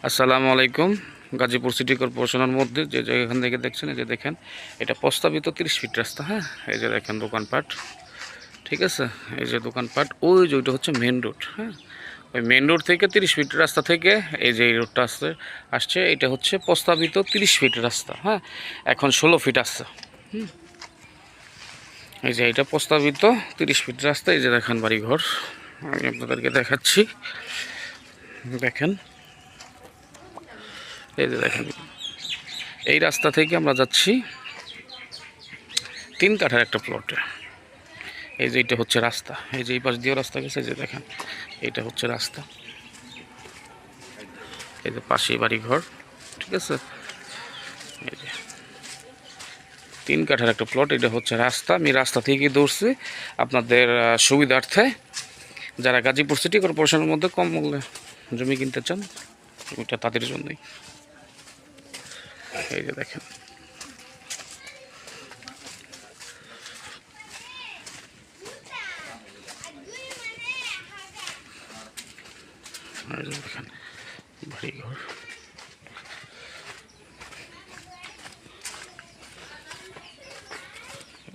আসসালামু আলাইকুম। গাজীপুর সিটি কর্পোরেশনের মধ্যে যে এখান থেকে দেখছেন, এই যে দেখেন এটা প্রস্তাবিত 30 ফিট রাস্তা। হ্যাঁ, এই যে দেখেন দোকানপাট, ঠিক আছে। এই যে দোকানপাট, ওই যে ওইটা হচ্ছে মেন রোড। হ্যাঁ, ওই মেন রোড থেকে 30 ফিট রাস্তা থেকে এই যে এই রোডটা আসছে এটা হচ্ছে প্রস্তাবিত 30 ফিট রাস্তা। হ্যাঁ, এখন 16 ফিট আসছে। এই যে এটা প্রস্তাবিত 30 ফিট রাস্তা। এই যে দেখেন বাড়িঘর, আমি আপনাদেরকে দেখাচ্ছি, দেখেন। এই যে দেখেন এই রাস্তা থেকে আমরা যাচ্ছি 3 কাঠার একটা প্লটে। এই যে এটা হচ্ছে রাস্তা, এই যে এই পাশ দিয়েও রাস্তা গেছে, যে দেখেন এইটা হচ্ছে রাস্তা। এই যে পাশে বাড়িঘর, ঠিক আছে। এই যে 3 কাঠার একটা প্লট, এটা হচ্ছে রাস্তা। আমি রাস্তা থেকেই দৌড়ছি আপনাদের সুবিধার্থে। যারা গাজীপুর সিটি কর্পোরেশনের মধ্যে কম মূল্যে জমি কিনতে চান, জমিটা তাদের জন্যই। এই যে দেখেন, এই যে দেখেন বাড়িঘর।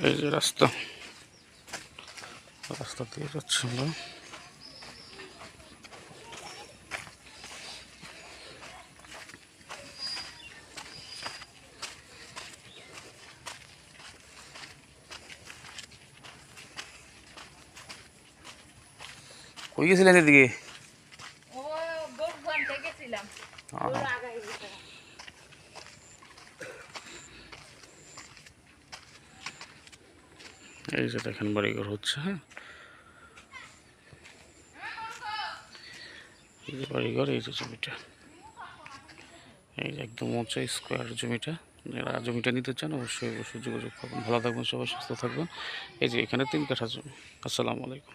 এই যে রাস্তা, রাস্তা দিয়ে যাচ্ছি আমরা। কই গেছিলেন এদিকে? এই যে দেখেন বাড়িঘর হচ্ছে। হ্যাঁ, এই যে বাড়িঘর, এই যে জমিটা, এই যে একদম উঁচু স্কোয়ার জমিটা। যারা জমিটা নিতে চান অবশ্যই অবশ্যই যোগাযোগ করবেন। ভালো থাকবেন সবাই, সুস্থ থাকবেন। এই যে এখানে 3 কাঠা জমি। আসসালামু আলাইকুম।